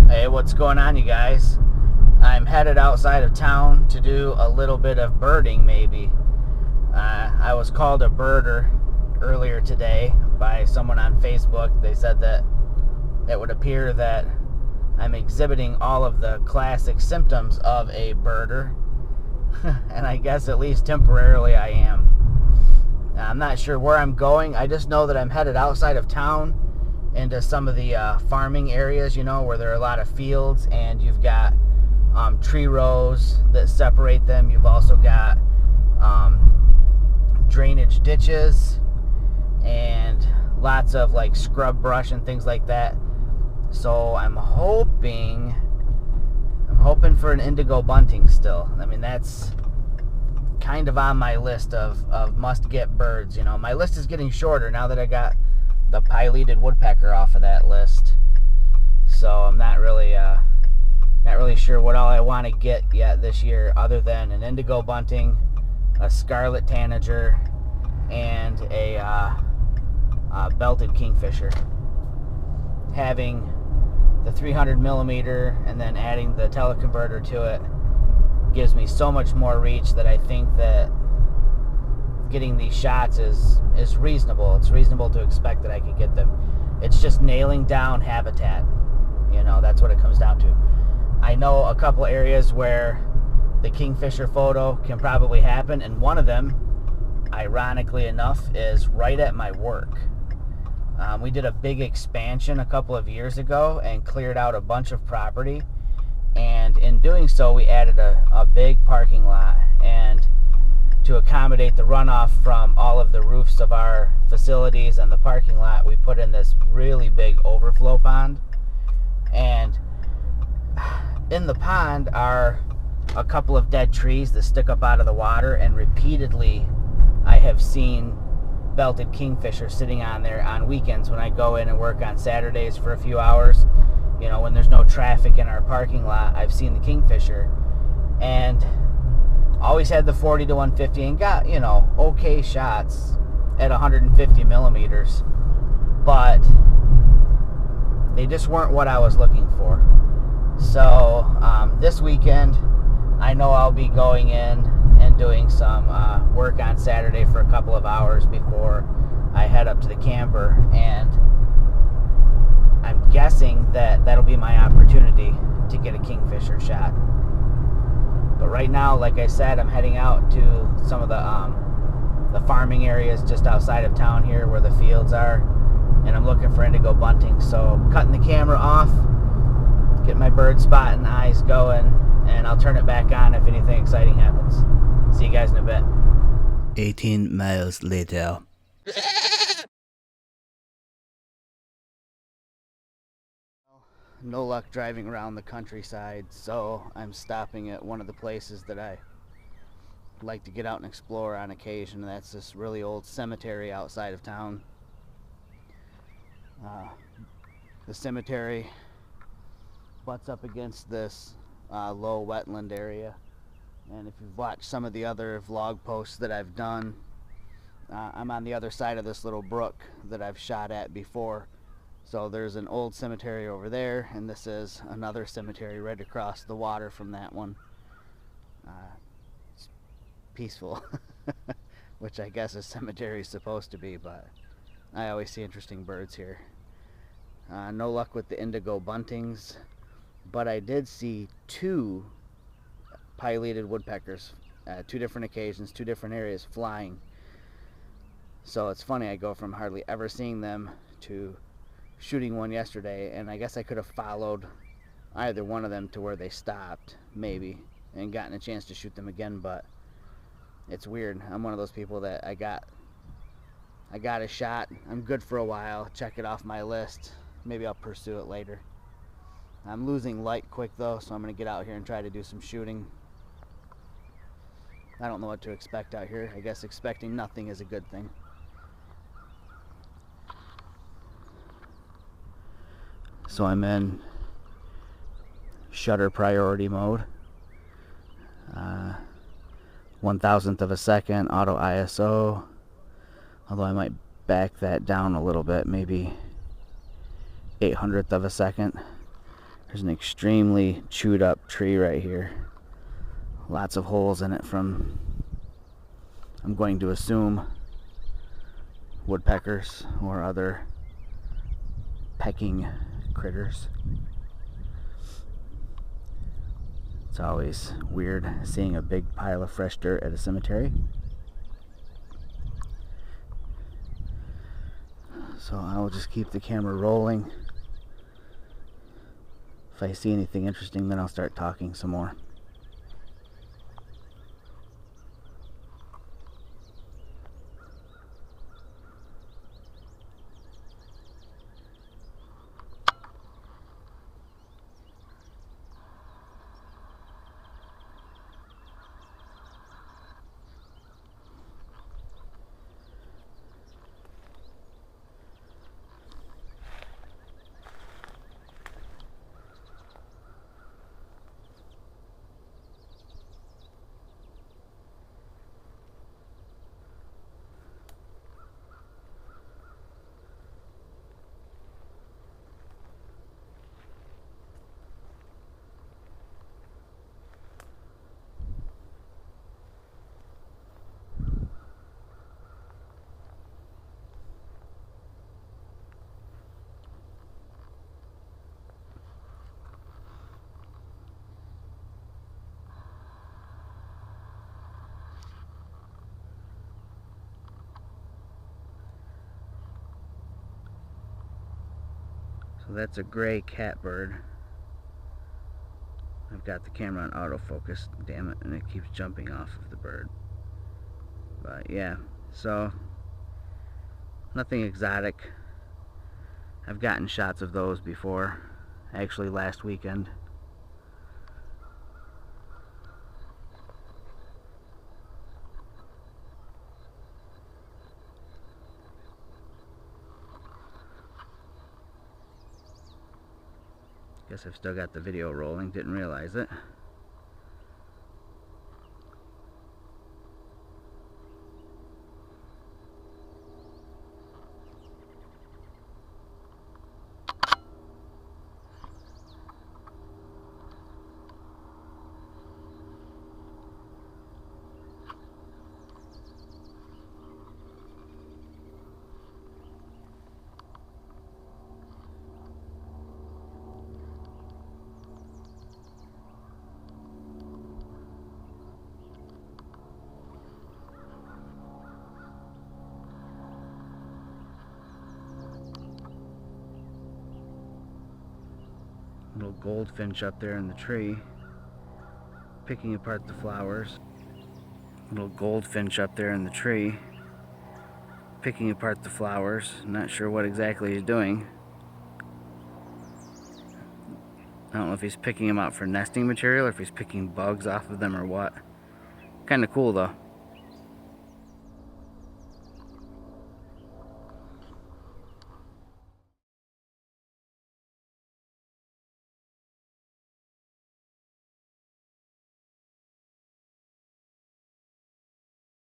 Hey, what's going on, you guys? I'm headed outside of town to do a little bit of birding, maybe. I was called a birder earlier today by someone on Facebook. They said that it would appear that I'm exhibiting all of the classic symptoms of a birder, and I guess at least temporarily I am. I'm not sure where I'm going. I just know that I'm headed outside of town into some of the farming areas, you know, where there are a lot of fields and you've got tree rows that separate them. You've also got drainage ditches and lots of like scrub brush and things like that. So I'm hoping for an indigo bunting still. I mean, that's kind of on my list of must get birds. You know, my list is getting shorter now that I got the pileated woodpecker off of that list. So I'm not really sure what all I want to get yet this year, other than an indigo bunting, a scarlet tanager, and a belted kingfisher. Having the 300 millimeter and then adding the teleconverter to it gives me so much more reach that I think that getting these shots is reasonable. It's reasonable to expect that I could get them. It's just nailing down habitat. You know, that's what it comes down to. I know a couple areas where the kingfisher photo can probably happen, and one of them, ironically enough, is right at my work. We did a big expansion a couple of years ago and cleared out a bunch of property, and in doing so we added a big parking lot, and to accommodate the runoff from all of the roofs of our facilities and the parking lot, we put in this really big overflow pond. And in the pond are a couple of dead trees that stick up out of the water, and repeatedly I have seen belted kingfisher sitting on there on weekends when I go in and work on Saturdays for a few hours. You know, when there's no traffic in our parking lot, I've seen the kingfisher, and always had the 40 to 150 and got, you know, okay shots at 150 millimeters, but they just weren't what I was looking for. So this weekend, I know I'll be going in and doing some work on Saturday for a couple of hours before I head up to the camper, and I'm guessing that that'll be my opportunity to get a kingfisher shot. But right now, like I said, I'm heading out to some of the farming areas just outside of town here where the fields are, and I'm looking for indigo bunting. So cutting the camera off, get my bird spotting eyes going, and I'll turn it back on if anything exciting happens. See you guys in a bit. 18 miles later. No luck driving around the countryside, so I'm stopping at one of the places that I like to get out and explore on occasion. That's this really old cemetery outside of town. The cemetery butts up against this low wetland area, and if you've watched some of the other vlog posts that I've done, I'm on the other side of this little brook that I've shot at before. So there's an old cemetery over there, and this is another cemetery right across the water from that one. It's peaceful, which I guess a cemetery is supposed to be, but I always see interesting birds here. No luck with the indigo buntings, but I did see two pileated woodpeckers at two different occasions, two different areas flying. So it's funny, I go from hardly ever seeing them to shooting one yesterday, and I guess I could have followed either one of them to where they stopped, maybe, and gotten a chance to shoot them again, but it's weird. I'm one of those people that I got a shot, I'm good for a while, check it off my list, maybe I'll pursue it later. I'm losing light quick though, so I'm going to get out here and try to do some shooting. I don't know what to expect out here. I guess expecting nothing is a good thing. So I'm in shutter priority mode. 1,000th of a second auto ISO, although I might back that down a little bit, maybe 800th of a second. There's an extremely chewed up tree right here, lots of holes in it from, I'm going to assume, woodpeckers or other pecking critters. It's always weird seeing a big pile of fresh dirt at a cemetery. So I will just keep the camera rolling. If I see anything interesting, then I'll start talking some more. So that's a gray catbird. I've got the camera on autofocus, damn it, and it keeps jumping off of the bird. But yeah, so nothing exotic. I've gotten shots of those before, actually last weekend. Guess I've still got the video rolling, didn't realize it. Little goldfinch up there in the tree, picking apart the flowers. Little goldfinch up there in the tree, picking apart the flowers. Not sure what exactly he's doing. I don't know if he's picking them out for nesting material or if he's picking bugs off of them or what. Kind of cool though.